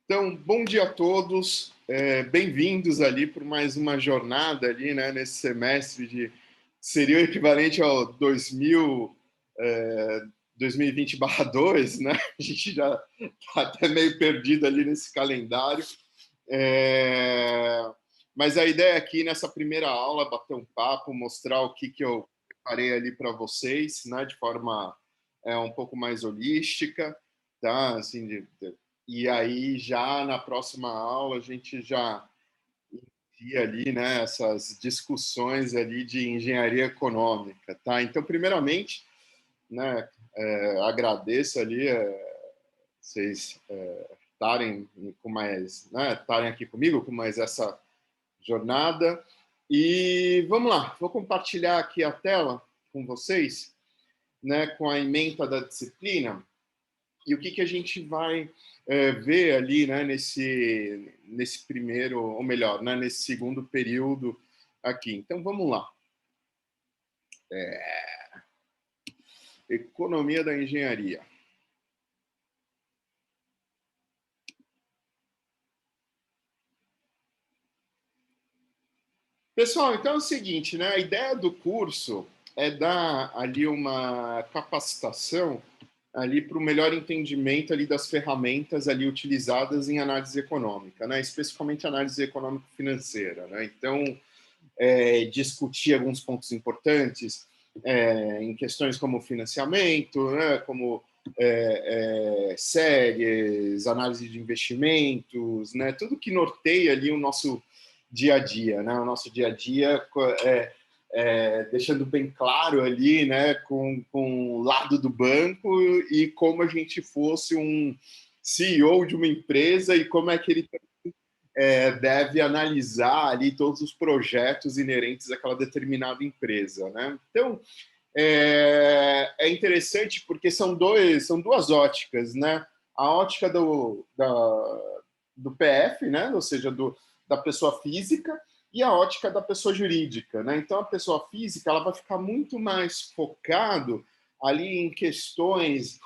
Então, bom dia a todos, bem-vindos ali por mais uma jornada ali, né, nesse semestre de seria o equivalente ao 2020/2, né? A gente já está até meio perdido ali nesse calendário. É, mas a ideia aqui nessa primeira aula é bater um papo, mostrar o que eu preparei ali para vocês, né, de forma um pouco mais holística, tá? Assim, e aí já na próxima aula a gente já inicia ali, né, essas discussões ali de engenharia econômica, tá? Então, primeiramente, né, agradeço ali vocês estarem com mais, né, estarem aqui comigo com mais essa jornada. E vamos lá, vou compartilhar aqui a tela com vocês, né, com a ementa da disciplina e o que a gente vai ver ali, né, nesse primeiro, ou melhor, né, nesse segundo período aqui. Então vamos lá. Economia da engenharia. Pessoal, então é o seguinte, né? A ideia do curso é dar ali uma capacitação ali para o melhor entendimento ali das ferramentas ali utilizadas em análise econômica, né? Especificamente análise econômico-financeira, né? Então, discutir alguns pontos importantes em questões como financiamento, né? Como séries, análise de investimentos, né? Tudo que norteia ali o nosso dia a dia, né? O nosso dia a dia deixando bem claro ali, né, com o lado do banco e como a gente fosse um CEO de uma empresa e como é que ele deve analisar ali todos os projetos inerentes àquela determinada empresa, né? Então, é interessante porque são duas óticas, né? A ótica do PF, né? Ou seja, da pessoa física, e a ótica da pessoa jurídica, né? Então, a pessoa física ela vai ficar muito mais focado ali em questões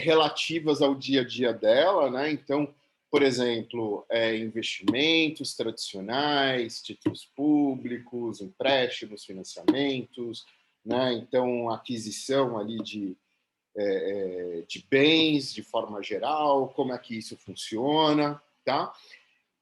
relativas ao dia a dia dela, né? Então, por exemplo, investimentos tradicionais, títulos públicos, empréstimos, financiamentos, né? Então, aquisição ali de bens de forma geral, como é que isso funciona, tá?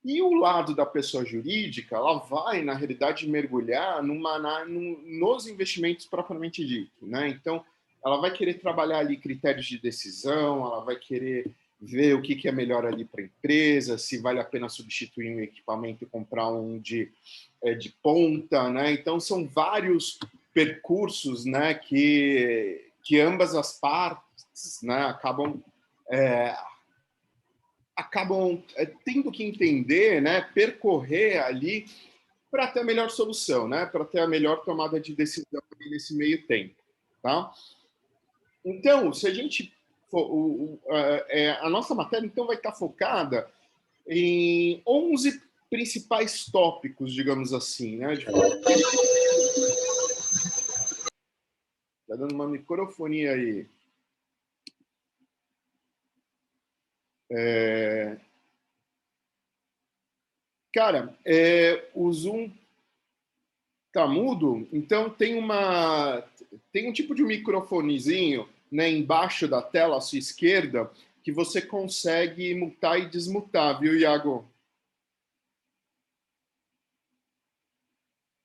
E o lado da pessoa jurídica, ela vai, na realidade, mergulhar nos investimentos propriamente dito, né? Então, ela vai querer trabalhar ali critérios de decisão, ela vai querer ver o que é melhor ali para a empresa, se vale a pena substituir um equipamento e comprar um de ponta, né? Então, são vários percursos, né, que ambas as partes, né, acabam tendo que entender, né, percorrer ali para ter a melhor solução, né, para ter a melhor tomada de decisão nesse meio tempo, tá? Então, se a gente a nossa matéria então vai estar focada em 11 principais tópicos, digamos assim, né? Tá dando uma microfonia aí. Cara, o Zoom tá mudo, então tem um tipo de microfonezinho, né, embaixo da tela à sua esquerda que você consegue mutar e desmutar, viu, Iago?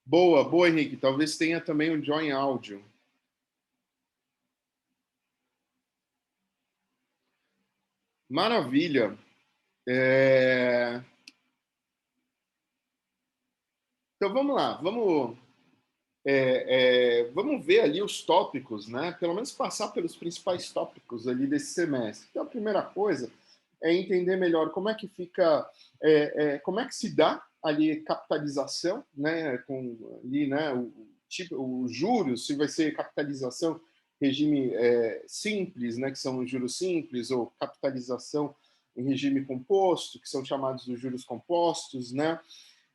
Boa, boa, Henrique. Talvez tenha também um join áudio. Maravilha. Então vamos lá, vamos ver ali os tópicos, né? Pelo menos passar pelos principais tópicos ali desse semestre. Então, a primeira coisa é entender melhor como é que fica, como é que se dá ali capitalização, né? Com ali, né? Os juros, se vai ser capitalização regime simples, né? Que são os juros simples, ou capitalização em regime composto, que são chamados de juros compostos, né?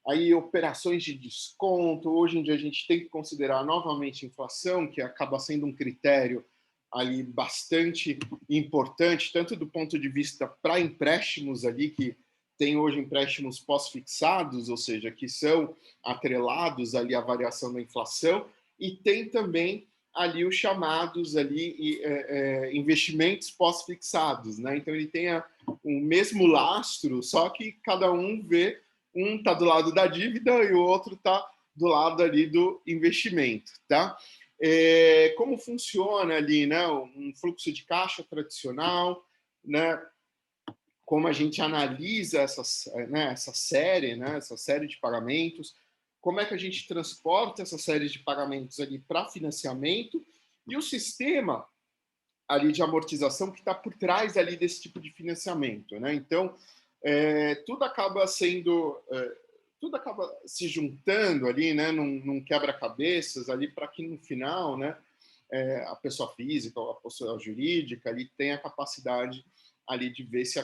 Aí operações de desconto. Hoje em dia a gente tem que considerar novamente inflação, que acaba sendo um critério ali bastante importante, tanto do ponto de vista para empréstimos ali, que tem hoje empréstimos pós-fixados, ou seja, que são atrelados ali à variação da inflação, e tem também ali os chamados ali investimentos pós-fixados, né? Então ele tem o mesmo lastro, só que cada um vê, um está do lado da dívida e o outro está do lado ali do investimento, tá? Como funciona ali, né? Um fluxo de caixa tradicional, né? Como a gente analisa essa série, né? Essa série de pagamentos, como é que a gente transporta essa série de pagamentos ali para financiamento e o sistema ali de amortização que está por trás ali desse tipo de financiamento, né? Então, tudo acaba sendo tudo acaba se juntando ali, né, num quebra-cabeças ali para que no final, né, a pessoa física ou a pessoa jurídica ali tenha a capacidade ali de ver se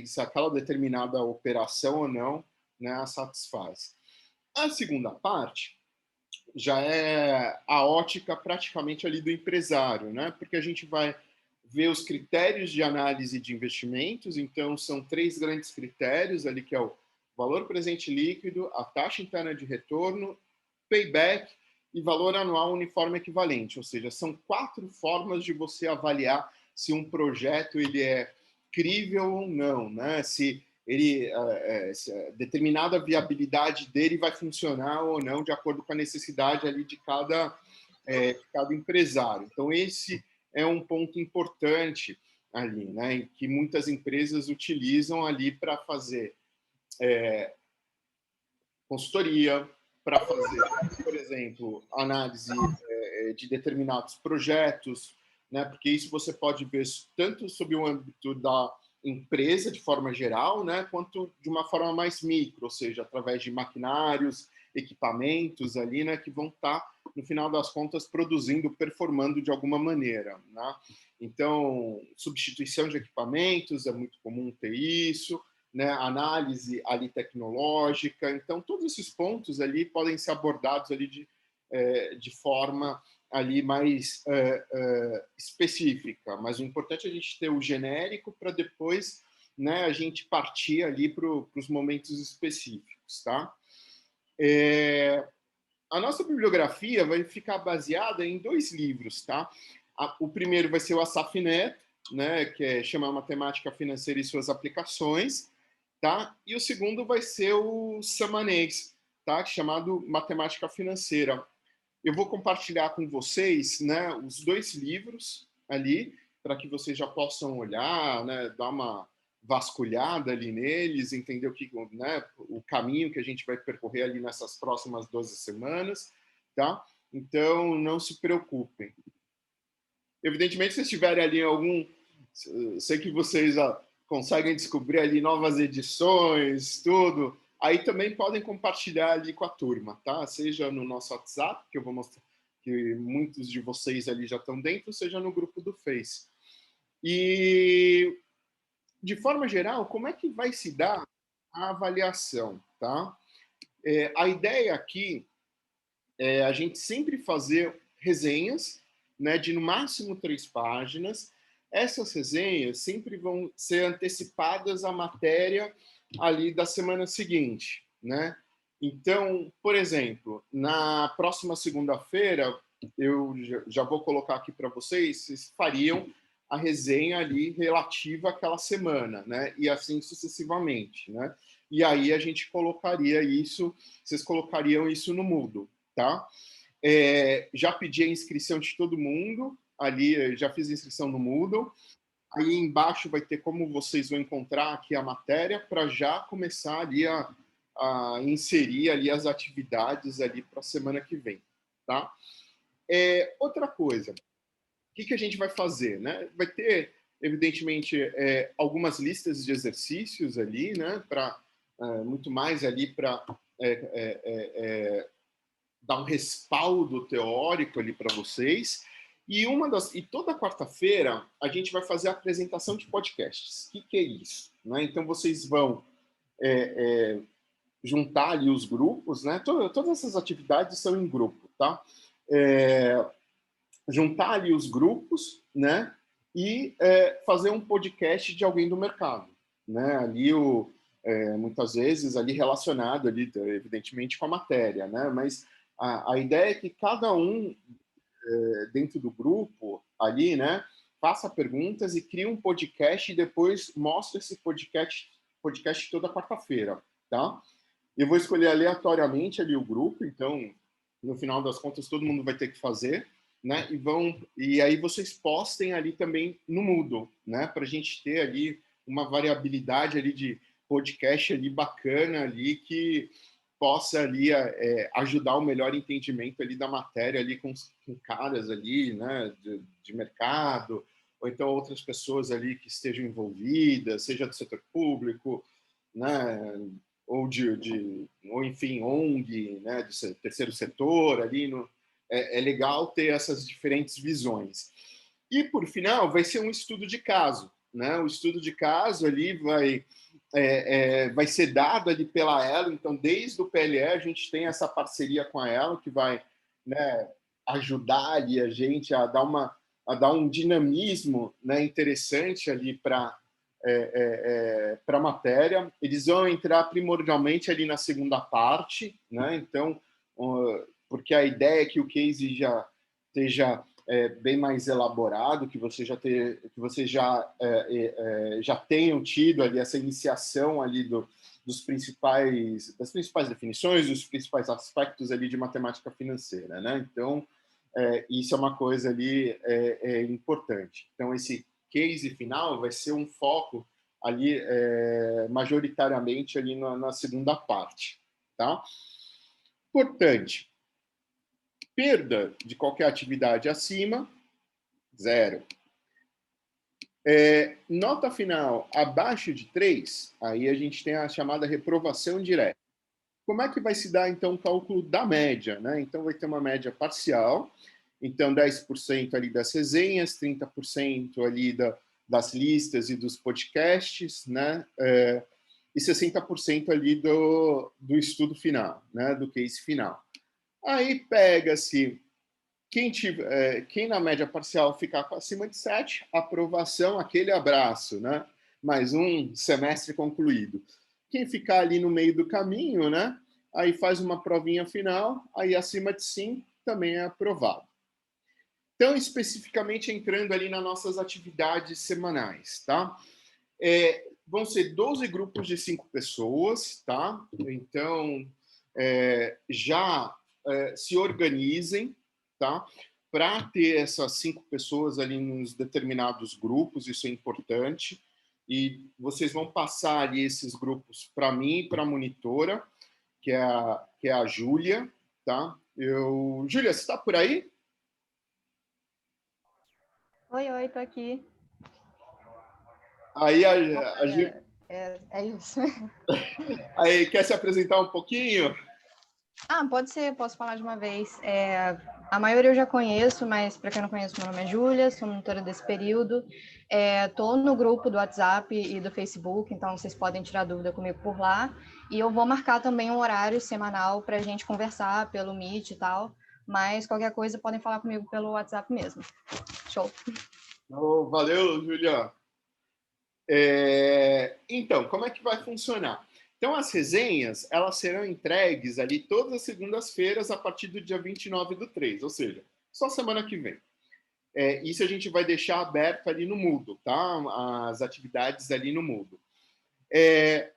se aquela determinada operação ou não, né, a satisfaz. A segunda parte já é a ótica praticamente ali do empresário, né? Porque a gente vai ver os critérios de análise de investimentos, então são 3 grandes critérios ali, que é o valor presente líquido, a taxa interna de retorno, payback e valor anual uniforme equivalente, ou seja, são 4 formas de você avaliar se um projeto ele é crível ou não, né? Se se determinada viabilidade dele vai funcionar ou não de acordo com a necessidade ali de cada empresário. Então esse é um ponto importante ali, né? Que muitas empresas utilizam ali para fazer consultoria, para fazer, por exemplo, análise de determinados projetos, né? Porque isso você pode ver tanto sob o âmbito da empresa de forma geral, né? Quanto de uma forma mais micro, ou seja, através de maquinários, equipamentos ali, né? Que vão estar, no final das contas, produzindo, performando de alguma maneira, né? Então, substituição de equipamentos, é muito comum ter isso, né, análise ali tecnológica. Então, todos esses pontos ali podem ser abordados ali de forma ali mais específica. Mas o importante é a gente ter o genérico para depois, né, a gente partir ali para os momentos específicos, tá? A nossa bibliografia vai ficar baseada em 2 livros, tá? O primeiro vai ser o Assaf Neto, né, que chama Matemática Financeira e Suas Aplicações, tá? E o segundo vai ser o Samanês, tá? Chamado Matemática Financeira. Eu vou compartilhar com vocês, né, os 2 livros ali, para que vocês já possam olhar, né, dar uma vasculhada ali neles, entender né, o caminho que a gente vai percorrer ali nessas próximas 12 semanas, tá? Então, não se preocupem. Evidentemente, se vocês tiverem ali sei que vocês conseguem descobrir ali novas edições, tudo. Aí também podem compartilhar ali com a turma, tá? Seja no nosso WhatsApp, que eu vou mostrar que muitos de vocês ali já estão dentro, seja no grupo do Face. E, de forma geral, como é que vai se dar a avaliação, tá? A ideia aqui é a gente sempre fazer resenhas, né, de no máximo 3 páginas. Essas resenhas sempre vão ser antecipadas à matéria ali da semana seguinte, né? Então, por exemplo, na próxima segunda-feira, eu já vou colocar aqui para vocês, vocês fariam a resenha ali relativa àquela semana, né? E assim sucessivamente, né? E aí a gente colocaria isso, vocês colocariam isso no Moodle, tá? Já pedi a inscrição de todo mundo, ali já fiz a inscrição no Moodle. Aí embaixo vai ter como vocês vão encontrar aqui a matéria para já começar ali a inserir ali as atividades ali para a semana que vem, tá? Outra coisa, o que a gente vai fazer, né? Vai ter, evidentemente, algumas listas de exercícios ali, né? Para muito mais ali para dar um respaldo teórico ali para vocês. E toda quarta-feira a gente vai fazer a apresentação de podcasts. O que é isso? Né? Então vocês vão juntar ali os grupos, né? Todas essas atividades são em grupo, tá? juntar ali os grupos, né? E fazer um podcast de alguém do mercado, né? Ali muitas vezes ali relacionado ali, evidentemente, com a matéria, né? Mas a ideia é que cada um dentro do grupo ali, né? Faça perguntas e crie um podcast e depois mostre esse podcast toda quarta-feira, tá? Eu vou escolher aleatoriamente ali o grupo, então no final das contas todo mundo vai ter que fazer, né? E aí vocês postem ali também no Moodle, né? Para a gente ter ali uma variabilidade ali de podcast ali bacana ali que possa ali ajudar o melhor entendimento ali da matéria ali com caras ali, né? De mercado ou então outras pessoas ali que estejam envolvidas, seja do setor público, né? Ou enfim, ONG, né, do terceiro setor, ali é legal ter essas diferentes visões. E, por final, vai ser um estudo de caso. Né? O estudo de caso ali vai ser dado ali pela Elo, então, desde o PLE, a gente tem essa parceria com a Elo, que vai, né, ajudar ali a gente a dar um dinamismo, né, interessante ali para a matéria. Eles vão entrar primordialmente ali na segunda parte, né? Então, porque a ideia é que o case já esteja bem mais elaborado, que você já tenham tido ali essa iniciação ali das principais definições, dos principais aspectos ali de matemática financeira, né? Então, isso é uma coisa ali importante. Então, esse case final vai ser um foco ali majoritariamente ali na segunda parte, tá? Importante, perda de qualquer atividade acima, 0. Nota final abaixo de 3, aí a gente tem a chamada reprovação direta. Como é que vai se dar, então, o cálculo da média? Né? Então, vai ter uma média parcial, então 10% ali das resenhas, 30% ali das listas e dos podcasts, né? E 60% ali do estudo final, né? Do case final. Aí pega-se quem na média parcial ficar acima de 7, aprovação, aquele abraço, né? Mais um semestre concluído. Quem ficar ali no meio do caminho, né? Aí faz uma provinha final, aí acima de 5 também é aprovado. Então, especificamente entrando ali nas nossas atividades semanais, tá? Vão ser 12 grupos de 5 pessoas, tá? Então, já se organizem, tá? Para ter essas 5 pessoas ali nos determinados grupos, isso é importante. E vocês vão passar ali esses grupos para mim e para a monitora, que é a Júlia, tá? Júlia, você está por aí? Oi, tô aqui. Aí a Júlia... É isso. Aí, quer se apresentar um pouquinho? Pode ser, posso falar de uma vez. A maioria eu já conheço, mas para quem não conhece, meu nome é Júlia, sou monitora desse período. Estou no grupo do WhatsApp e do Facebook, então vocês podem tirar dúvida comigo por lá. E eu vou marcar também um horário semanal para a gente conversar pelo Meet e tal. Mas qualquer coisa podem falar comigo pelo WhatsApp mesmo. Show. Oh, valeu, Júlia. Então, como é que vai funcionar? Então, as resenhas, elas serão entregues ali todas as segundas-feiras a partir do dia 29/3, ou seja, só semana que vem. Isso a gente vai deixar aberto ali no Moodle, tá? As atividades ali no Moodle.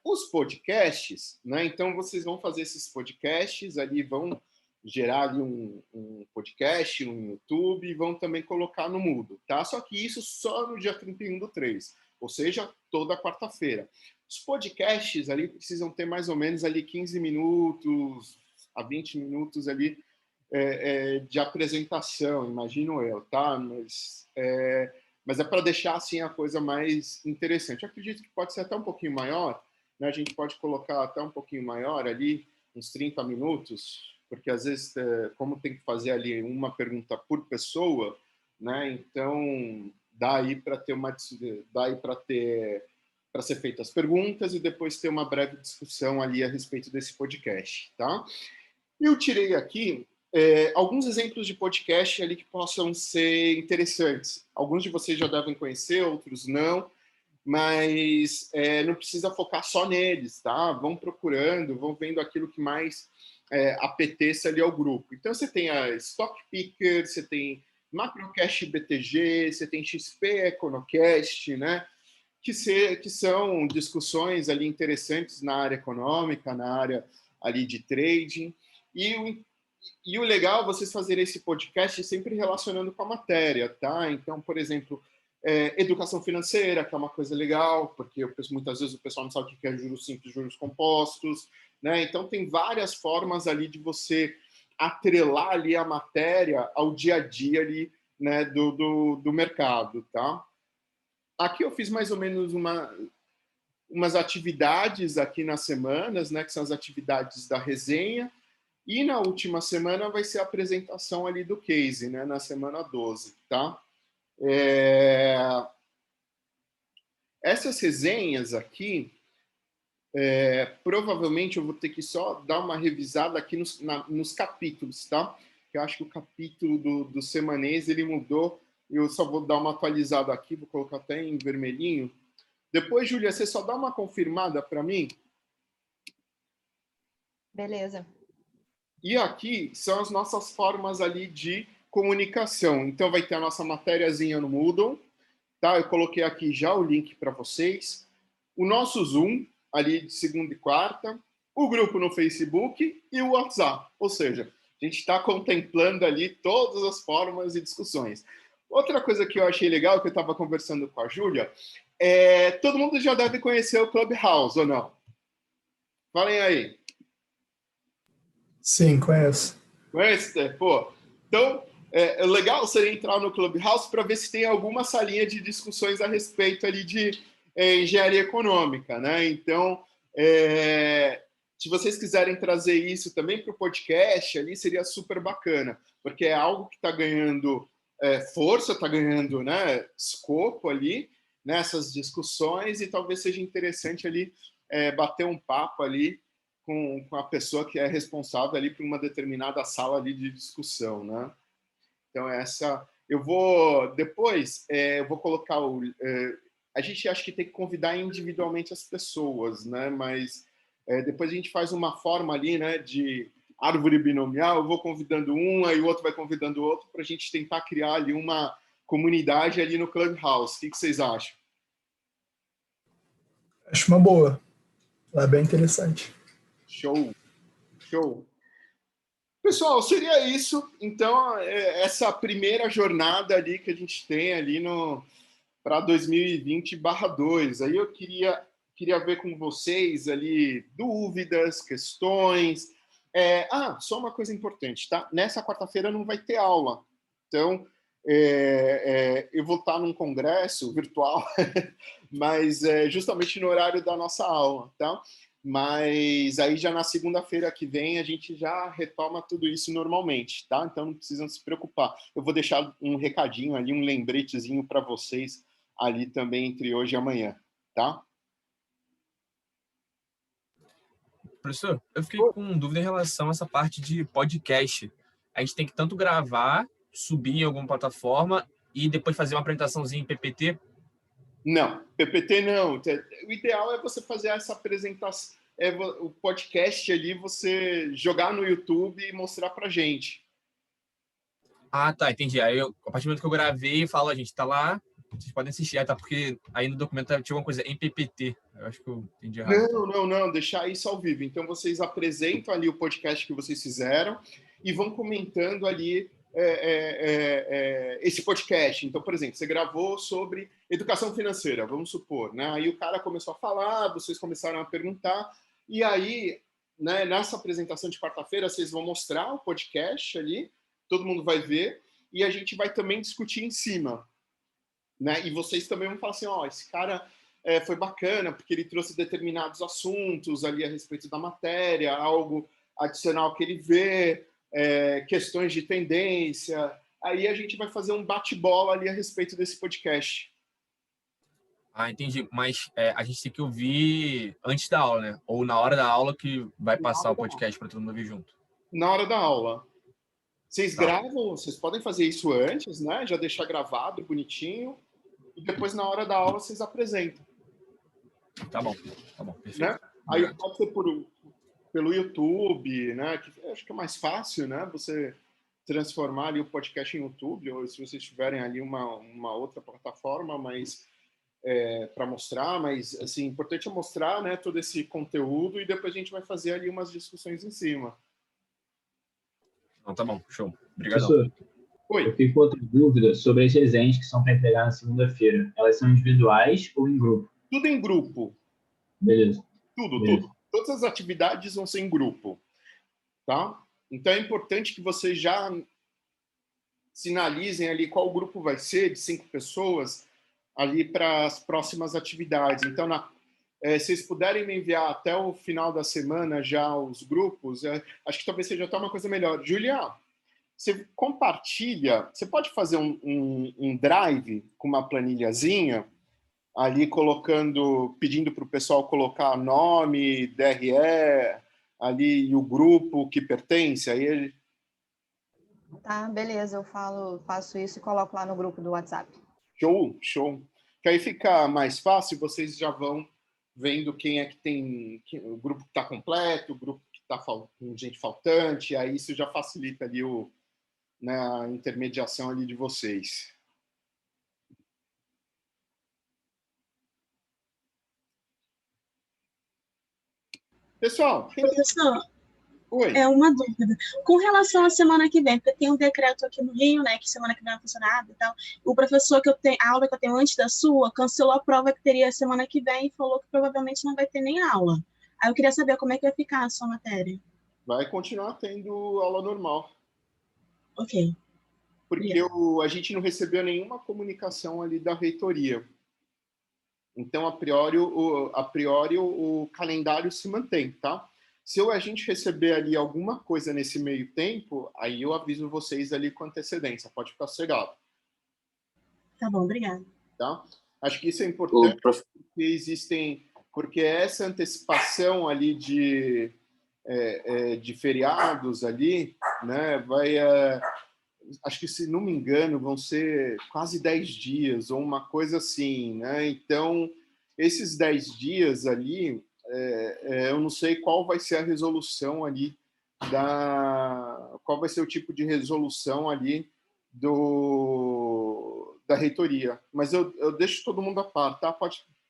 Os podcasts, né? Então, vocês vão fazer esses podcasts ali, vão gerar ali um podcast, um YouTube, e vão também colocar no Moodle, tá? Só que isso só no dia 31/3, ou seja, toda quarta-feira. Os podcasts ali precisam ter mais ou menos ali 15 minutos a 20 minutos ali de apresentação, imagino eu, tá? Mas é para deixar assim a coisa mais interessante. Eu acredito que pode ser até um pouquinho maior, né? A gente pode colocar até um pouquinho maior ali, uns 30 minutos, porque às vezes, como tem que fazer ali uma pergunta por pessoa, né? Então dá aí para ser feitas as perguntas e depois ter uma breve discussão ali a respeito desse podcast, tá? Eu tirei aqui alguns exemplos de podcast ali que possam ser interessantes. Alguns de vocês já devem conhecer, outros não, mas não precisa focar só neles, tá? Vão procurando, vão vendo aquilo que mais apeteça ali ao grupo. Então, você tem a Stock Picker, você tem Macrocast BTG, você tem XP Econocast, né? Que são discussões ali interessantes na área econômica, na área ali de trading. E o legal é vocês fazerem esse podcast sempre relacionando com a matéria, tá? Então, por exemplo, educação financeira, que é uma coisa legal, porque muitas vezes o pessoal não sabe o que é juros simples, juros compostos, né? Então, tem várias formas ali de você atrelar ali a matéria ao dia a dia ali, né, do mercado, tá? Aqui eu fiz mais ou menos umas atividades aqui nas semanas, né, que são as atividades da resenha, e na última semana vai ser a apresentação ali do case, né, na semana 12, tá? Essas resenhas aqui, provavelmente eu vou ter que só dar uma revisada aqui nos capítulos, tá? Que eu acho que o capítulo do semanês ele mudou, eu só vou dar uma atualizada aqui, vou colocar até em vermelhinho. Depois, Júlia, você só dá uma confirmada para mim? Beleza. E aqui são as nossas formas ali de comunicação. Então, vai ter a nossa matériazinha no Moodle, tá? Eu coloquei aqui já o link para vocês. O nosso Zoom, ali de segunda e quarta. O grupo no Facebook e o WhatsApp. Ou seja, a gente está contemplando ali todas as formas e discussões. Outra coisa que eu achei legal, que eu estava conversando com a Júlia, todo mundo já deve conhecer o Clubhouse, ou não? Falem aí. Sim, conheço. Conhece? Pô, então, é legal você entrar no Clubhouse para ver se tem alguma salinha de discussões a respeito ali de engenharia econômica, né? Então, se vocês quiserem trazer isso também para o podcast, ali seria super bacana, porque é algo que está ganhando força, está ganhando, né, escopo ali nessas discussões e talvez seja interessante ali bater um papo ali com a pessoa que é responsável ali por uma determinada sala ali de discussão, né? Então, eu vou, depois, eu vou colocar a gente acha que tem que convidar individualmente as pessoas, né? Mas depois a gente faz uma forma ali, né, de árvore binomial, eu vou convidando um, aí o outro vai convidando o outro, para a gente tentar criar ali uma comunidade ali no Clubhouse. O que vocês acham? Acho uma boa. Ela é bem interessante. Show, show. Pessoal, seria isso. Então, essa primeira jornada ali que a gente tem ali para 2020/2. Aí eu queria ver com vocês ali dúvidas, questões. Só uma coisa importante, tá? Nessa quarta-feira não vai ter aula. Então, eu vou estar num congresso virtual, mas justamente no horário da nossa aula, tá? Mas aí já na segunda-feira que vem a gente já retoma tudo isso normalmente, tá? Então não precisam se preocupar. Eu vou deixar um recadinho ali, um lembretezinho para vocês ali também entre hoje e amanhã, tá? Professor, eu fiquei com dúvida em relação a essa parte de podcast. A gente tem que tanto gravar, subir em alguma plataforma e depois fazer uma apresentaçãozinha em PPT? Não, PPT não. O ideal é você fazer essa apresentação, o podcast ali, você jogar no YouTube e mostrar pra gente. Ah, tá, entendi. Aí, a partir do momento que eu gravei, falo, a gente tá lá, vocês podem assistir. Ah, tá, porque aí no documento tinha uma coisa em PPT. Eu acho que eu entendi errado. Não, deixar isso ao vivo. Então, vocês apresentam ali o podcast que vocês fizeram e vão comentando ali esse podcast. Então, por exemplo, você gravou sobre educação financeira, vamos supor, né? Aí o cara começou a falar, vocês começaram a perguntar, e aí, né, nessa apresentação de quarta-feira, vocês vão mostrar o podcast ali, todo mundo vai ver, e a gente vai também discutir em cima, né? E vocês também vão falar assim, esse cara foi bacana, porque ele trouxe determinados assuntos ali a respeito da matéria, algo adicional que ele vê, questões de tendência. Aí a gente vai fazer um bate-bola ali a respeito desse podcast. Ah, entendi. Mas a gente tem que ouvir antes da aula, né? Ou na hora da aula que vai passar o podcast para todo mundo ouvir junto. Na hora da aula. Vocês gravam, vocês podem fazer isso antes, né? Já deixar gravado, bonitinho, e depois, na hora da aula, vocês apresentam. Tá bom, perfeito. Né? Aí pode ser pelo YouTube, né? Que acho que é mais fácil, né? Você transformar ali o podcast em YouTube, ou se vocês tiverem ali uma outra plataforma, mas para mostrar, mas assim, importante é mostrar, né, todo esse conteúdo e depois a gente vai fazer ali umas discussões em cima. Não, tá bom, show. Obrigado. Oi. Eu fico com outra dúvida sobre as resenhas que são para entregar na segunda-feira. Elas são individuais ou em grupo? Tudo em grupo. Beleza. Tudo. Todas as atividades vão ser em grupo, tá? Então é importante que vocês já sinalizem ali qual grupo vai ser, de 5 pessoas, ali para as próximas atividades. Então, se vocês puderem me enviar até o final da semana já os grupos, acho que talvez seja até uma coisa melhor. Julia, você compartilha, você pode fazer um drive com uma planilhazinha, ali pedindo para o pessoal colocar nome, DRE, ali e o grupo que pertence, aí ele... Tá, beleza, eu faço isso e coloco lá no grupo do WhatsApp. Show. Que aí fica mais fácil, vocês já vão vendo quem é que tem, o grupo que está completo, o grupo que está com gente faltante, aí isso já facilita ali a intermediação ali de vocês. Pessoal, Professor, oi. é uma dúvida. Com relação à semana que vem, porque tem um decreto aqui no Rio, né, que semana que vem vai funcionar e tal. O professor a aula que eu tenho antes da sua, cancelou a prova que teria semana que vem e falou que provavelmente não vai ter nem aula. Aí eu queria saber como é que vai ficar a sua matéria. Vai continuar tendo aula normal. Ok. Porque a gente não recebeu nenhuma comunicação ali da reitoria. Então, a priori o calendário se mantém, tá? Se a gente receber ali alguma coisa nesse meio tempo, aí eu aviso vocês ali com antecedência. Pode ficar sossegado. Tá bom, obrigada. Tá? Acho que isso é importante porque essa antecipação ali de feriados ali, né, acho que, se não me engano, vão ser quase 10 dias, ou uma coisa assim, né? Então, esses 10 dias ali, eu não sei qual vai ser a resolução ali, qual vai ser o tipo de resolução ali da reitoria. Mas eu deixo todo mundo a par, tá?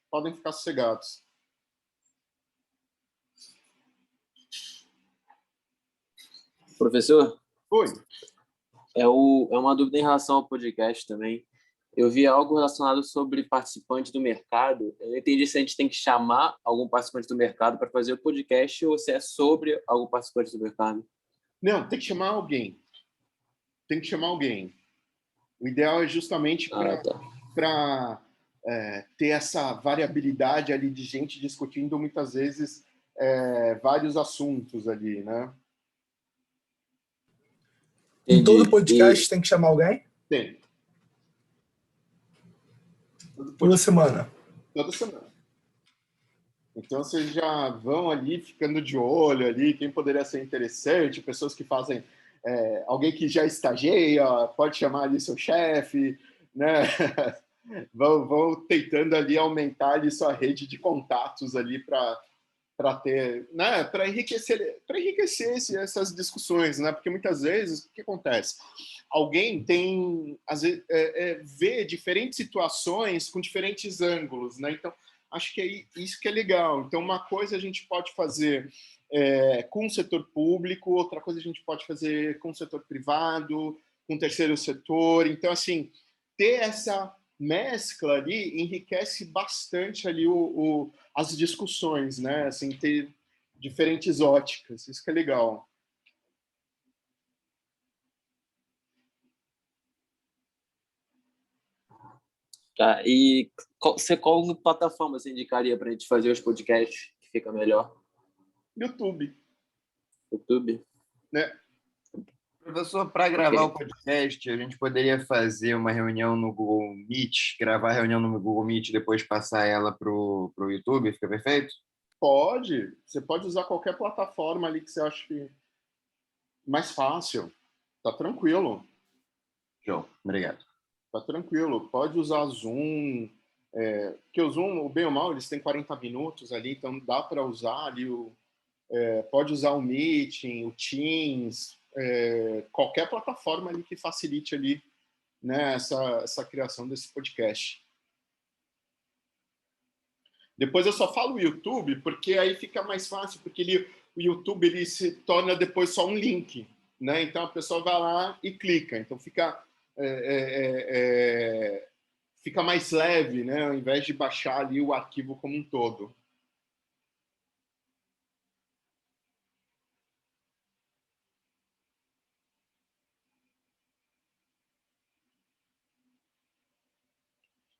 Podem ficar sossegados. Professor? Oi. É uma dúvida em relação ao podcast também. Eu vi algo relacionado sobre participante do mercado. Eu não entendi se a gente tem que chamar algum participante do mercado para fazer o podcast ou se é sobre algum participante do mercado. Não, tem que chamar alguém. O ideal é justamente para ter essa variabilidade ali de gente discutindo muitas vezes vários assuntos ali, né? Em todo podcast tem que chamar alguém? Tem. Toda semana. Toda semana. Então, vocês já vão ali ficando de olho ali, quem poderia ser interessante, pessoas que fazem... alguém que já estageia, pode chamar ali seu chefe, né? vão tentando ali aumentar ali sua rede de contatos ali para ter, né, para enriquecer essas discussões, né? Porque muitas vezes o que acontece? Alguém tem, às vezes, vê diferentes situações com diferentes ângulos, né? Então, acho que é isso que é legal. Então, uma coisa a gente pode fazer com o setor público, outra coisa a gente pode fazer com o setor privado, com o terceiro setor. Então, assim, ter essa mescla ali enriquece bastante ali as discussões, né? Assim, ter diferentes óticas, isso que é legal. Tá, e qual plataforma você indicaria para a gente fazer os podcasts que fica melhor? YouTube. YouTube? Né? Professor, para gravar o podcast, a gente poderia fazer uma reunião no Google Meet, gravar a reunião no Google Meet e depois passar ela para o YouTube? Fica perfeito? Pode. Você pode usar qualquer plataforma ali que você acha mais fácil. Tá tranquilo. Show, obrigado. Tá tranquilo. Pode usar Zoom, porque o Zoom, o bem ou mal, eles têm 40 minutos ali, então dá para usar ali pode usar o Meeting, o Teams, qualquer plataforma ali que facilite ali, né, essa criação desse podcast. Depois eu só falo o YouTube, porque aí fica mais fácil, porque o YouTube ele se torna depois só um link, né? Então a pessoa vai lá e clica, então fica fica mais leve, né? Ao invés de baixar ali o arquivo como um todo.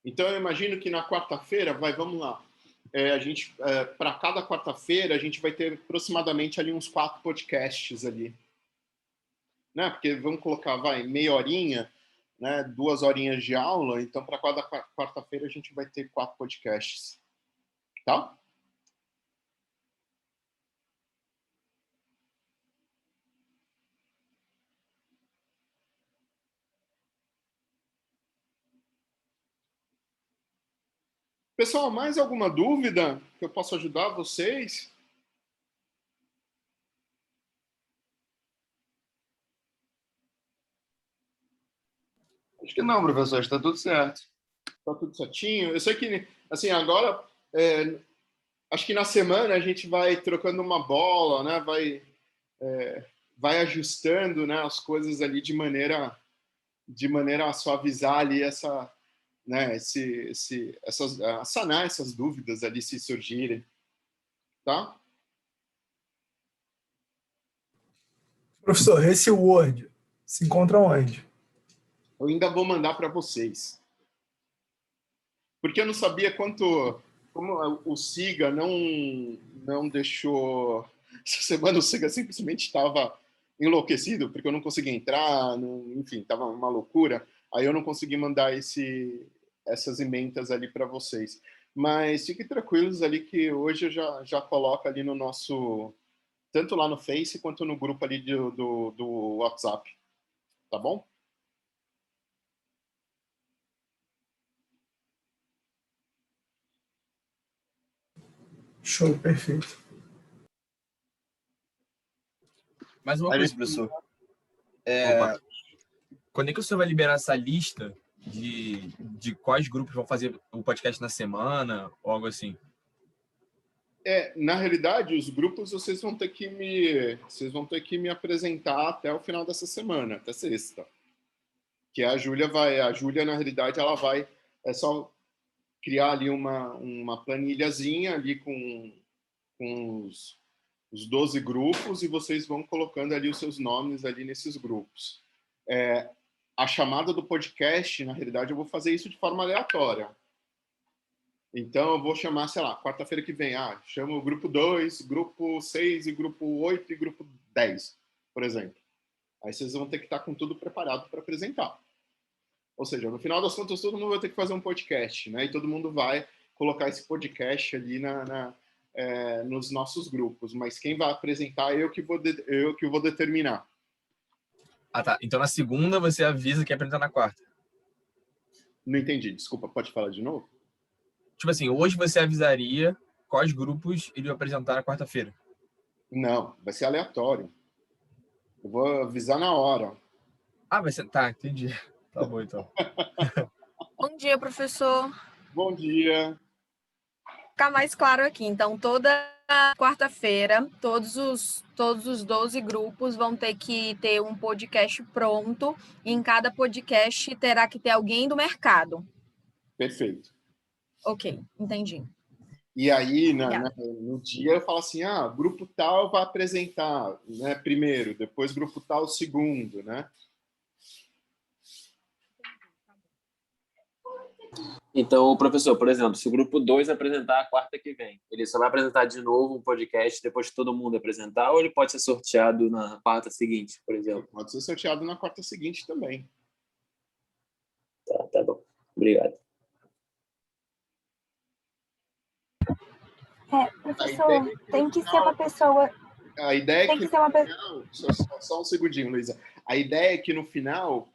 Então eu imagino que na quarta-feira, vamos lá. Para cada quarta-feira, a gente vai ter aproximadamente ali uns 4 podcasts ali. Né? Porque vamos colocar, meia horinha, né? 2 horinhas de aula, então para cada quarta-feira a gente vai ter 4 podcasts. Tá? Pessoal, mais alguma dúvida que eu possa ajudar vocês? Acho que não, professor, está tudo certo. Tá tudo certinho? Eu sei que, assim, agora, acho que na semana a gente vai trocando uma bola, né? Vai ajustando, né, as coisas ali de maneira a suavizar ali né, a sanar essas dúvidas ali se surgirem, tá? Professor, esse Word se encontra onde? Eu ainda vou mandar para vocês. Porque eu não sabia como o Siga não deixou... Essa semana o Siga simplesmente estava enlouquecido, porque eu não conseguia entrar, enfim, estava uma loucura. Aí eu não consegui mandar essas emendas ali para vocês. Mas fiquem tranquilos ali que hoje eu já coloco ali no nosso... Tanto lá no Face quanto no grupo ali do WhatsApp. Tá bom? Show, perfeito. Mais uma coisa, professor. Quando é que o senhor vai liberar essa lista de quais grupos vão fazer o podcast na semana ou algo assim? Na realidade, os grupos vocês vão ter que me apresentar até o final dessa semana, até sexta. Que a Júlia, na realidade, ela vai só criar ali uma planilhazinha ali com os 12 grupos e vocês vão colocando ali os seus nomes ali nesses grupos. A chamada do podcast, na realidade, eu vou fazer isso de forma aleatória. Então, eu vou chamar, sei lá, quarta-feira que vem, chamo o grupo 2, grupo 6, e grupo 8 e grupo 10, por exemplo. Aí vocês vão ter que estar com tudo preparado para apresentar. Ou seja, no final das contas, todo mundo vai ter que fazer um podcast, né? E todo mundo vai colocar esse podcast ali nos nossos grupos. Mas quem vai apresentar eu que vou determinar. Ah, tá. Então, na segunda, você avisa que apresentar na quarta. Não entendi. Desculpa, pode falar de novo? Tipo assim, hoje você avisaria quais grupos iriam apresentar na quarta-feira. Não, vai ser aleatório. Eu vou avisar na hora. Vai ser... Tá, entendi. Tá bom, então. Bom dia, professor. Bom dia. Ficar mais claro aqui. Então, toda quarta-feira, todos os 12 grupos vão ter que ter um podcast pronto. E em cada podcast terá que ter alguém do mercado. Perfeito. Ok, entendi. E aí, no dia, eu falo assim, grupo tal vai apresentar, né, primeiro, depois grupo tal segundo, né? Então, professor, por exemplo, se o grupo 2 apresentar a quarta que vem, ele só vai apresentar de novo um podcast depois que todo mundo apresentar, ou ele pode ser sorteado na quarta seguinte, por exemplo? Pode ser sorteado na quarta seguinte também. Tá bom. Obrigado. Professor, tem que ser uma pessoa A ideia é Tem que que ser uma no final, só um segundinho, Luísa. A ideia é que no final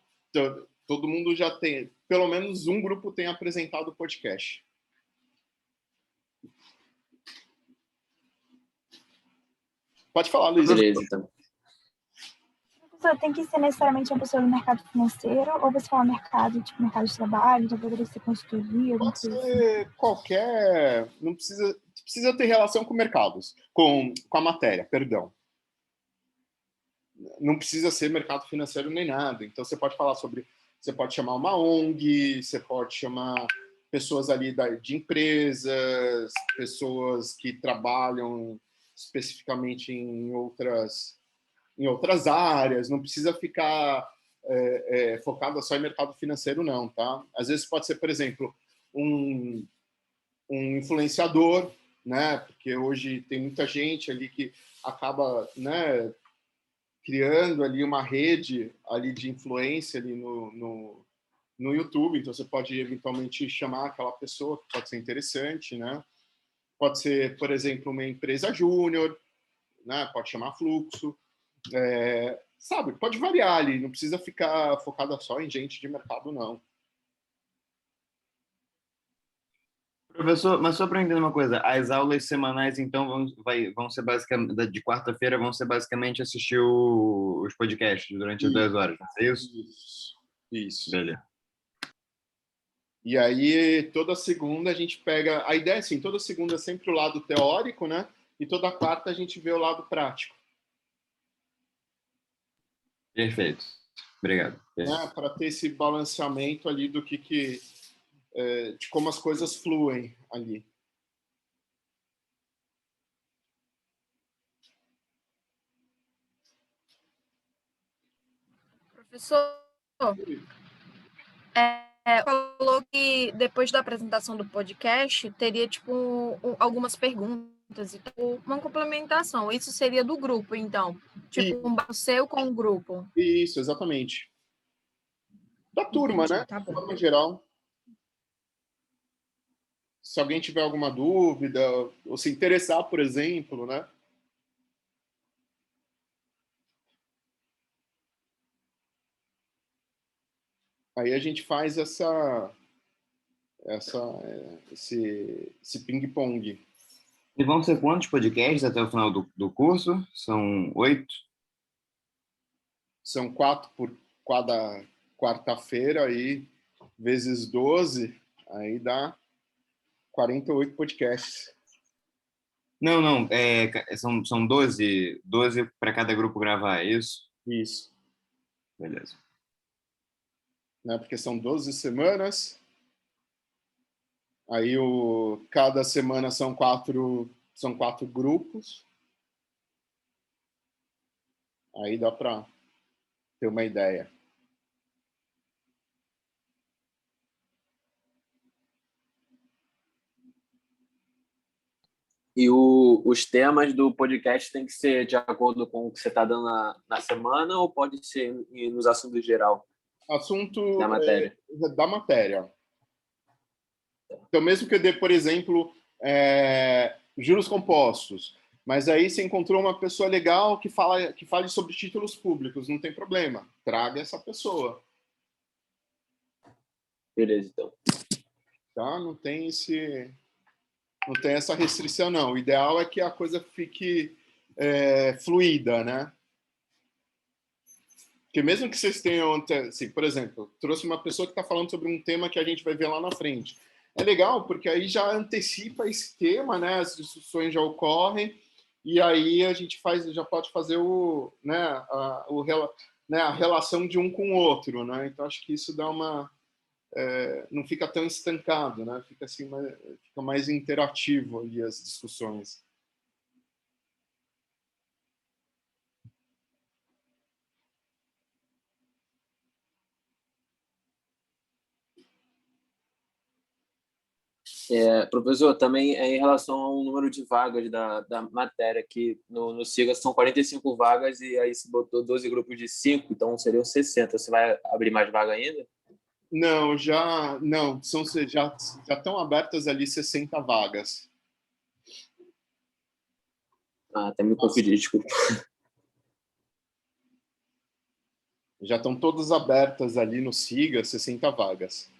todo mundo já tem, pelo menos um grupo tem apresentado o podcast. Pode falar, Luísa. Beleza, então. Professor, tem que ser necessariamente uma pessoa do mercado financeiro ou você fala mercado, tipo mercado de trabalho, então poderia ser consultoria, alguma Pode coisa assim? ser qualquer. Não precisa ter relação com mercados, com a matéria, perdão. Não precisa ser mercado financeiro nem nada. Então você pode falar sobre. Você pode chamar uma ONG, você pode chamar pessoas ali de empresas, pessoas que trabalham especificamente em outras áreas. Não precisa ficar focado só em mercado financeiro, não, tá? Às vezes pode ser, por exemplo, um influenciador, né? Porque hoje tem muita gente ali que acaba, né, criando ali uma rede ali de influência ali no YouTube. Então você pode eventualmente chamar aquela pessoa, que pode ser interessante, né? Pode ser, por exemplo, uma empresa júnior, né? Pode chamar Fluxo. Sabe, pode variar ali, não precisa ficar focada só em gente de mercado, não. Professor, mas só para entender uma coisa, as aulas semanais, então, vão ser basicamente, de quarta-feira, vão ser basicamente assistir os podcasts durante as 2 horas, não é isso? Isso. Beleza. E aí, toda segunda a gente pega... A ideia é assim, toda segunda é sempre o lado teórico, né? E toda quarta a gente vê o lado prático. Perfeito. Obrigado. Né? Para ter esse balanceamento ali do de como as coisas fluem ali. Professor, falou que depois da apresentação do podcast teria tipo algumas perguntas e uma complementação. Isso seria do grupo, então? Tipo, um seu com o grupo? Isso, exatamente. Da turma, Entendi, né? tá bom. De forma geral. Se alguém tiver alguma dúvida, ou se interessar, por exemplo, né? Aí a gente faz esse ping-pong. E vão ser quantos podcasts até o final do curso? São 8? São 4 por cada quarta-feira, aí vezes 12, aí dá 48 podcasts. Não, são 12 para cada grupo gravar, é isso? Isso. Beleza. Né? Porque são 12 semanas, aí cada semana são quatro grupos, aí dá para ter uma ideia. E os temas do podcast tem que ser de acordo com o que você está dando na semana ou pode ser nos assuntos geral? Assunto da matéria. Da matéria. Então, mesmo que eu dê, por exemplo, juros compostos, mas aí você encontrou uma pessoa legal que fale sobre títulos públicos, não tem problema. Traga essa pessoa. Beleza, então. Tá? Não tem essa restrição, não. O ideal é que a coisa fique fluida, né? Porque mesmo que vocês tenham, assim, por exemplo, trouxe uma pessoa que está falando sobre um tema que a gente vai ver lá na frente. É legal, porque aí já antecipa esse tema, né? As discussões já ocorrem, e aí a gente já pode fazer a relação de um com o outro, né? Então, acho que isso dá não fica tão estancado, né? Fica assim, fica mais interativo ali as discussões. Professor, também em relação ao número de vagas da matéria, que no SIGA são 45 vagas e aí se botou 12 grupos de 5, então seriam 60. Você vai abrir mais vaga ainda? Não, já estão abertas ali 60 vagas. até me confundi, desculpa. Já estão todas abertas ali no Siga, 60 vagas.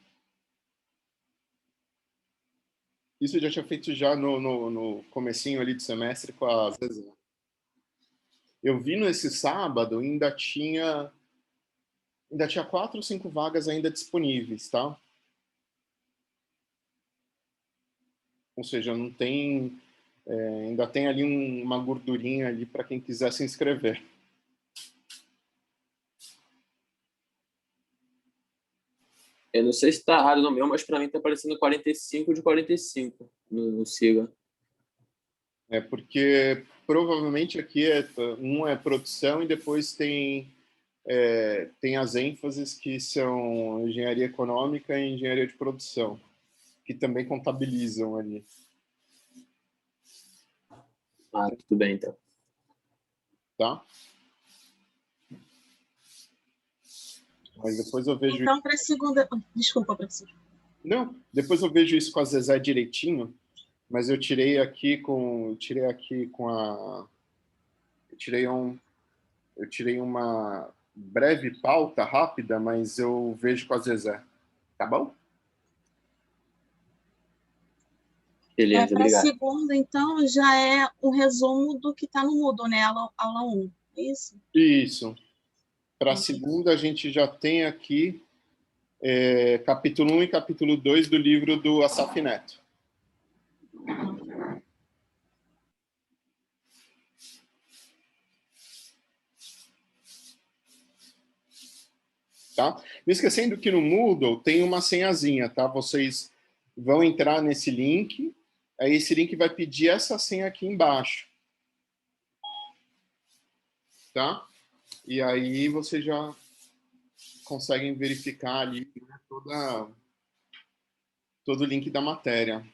Isso eu já tinha feito já no comecinho ali do semestre com a Zezé. Eu vi nesse sábado, ainda tinha 4 ou 5 vagas ainda disponíveis, tá? Ou seja, não tem... ainda tem ali uma gordurinha ali para quem quiser se inscrever. Eu não sei se está errado no meu, mas para mim está aparecendo 45 de 45 no Siga. É porque provavelmente aqui é produção e depois tem as ênfases que são engenharia econômica e engenharia de produção, que também contabilizam ali. Ah, tudo bem, então. Tá? Mas depois eu vejo... Então, para a segunda... Desculpa, professor. Não, depois eu vejo isso com a Zezé direitinho, mas eu tirei aqui com a... Eu tirei uma breve pauta rápida, mas eu vejo com a Zezé. Tá bom? Beleza, Para a obrigado. segunda, então, já é um resumo do que está no Moodle, né? Aula 1, é isso? Isso. Para a segunda, a gente já tem aqui capítulo 1 e capítulo 2 do livro do Asaf Neto. Tá? Não esquecendo que no Moodle tem uma senhazinha, tá? Vocês vão entrar nesse link, aí esse link vai pedir essa senha aqui embaixo. Tá? E aí vocês já conseguem verificar ali, né, todo o link da matéria.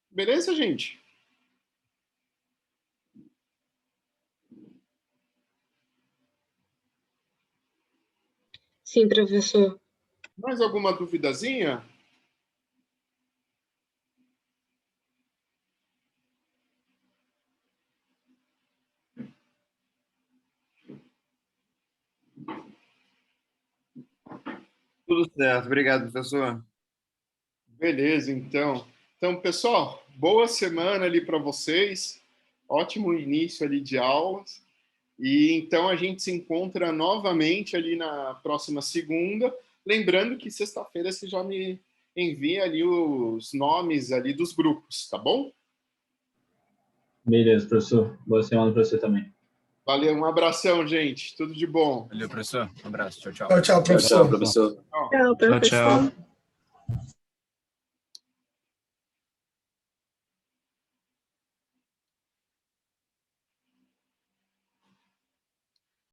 Beleza, gente? Sim, professor. Mais alguma duvidazinha? Tudo certo. Obrigado, professor. Beleza, então. Então, pessoal, boa semana ali para vocês. Ótimo início ali de aulas. E então a gente se encontra novamente ali na próxima segunda. Lembrando que sexta-feira você já me envia ali os nomes ali dos grupos, tá bom? Beleza, professor. Boa semana para você também. Valeu, um abração, gente. Tudo de bom. Valeu, professor. Um abraço. Tchau, tchau. Tchau, tchau, professor. Tchau, professor. Tchau, professor. Tchau, tchau.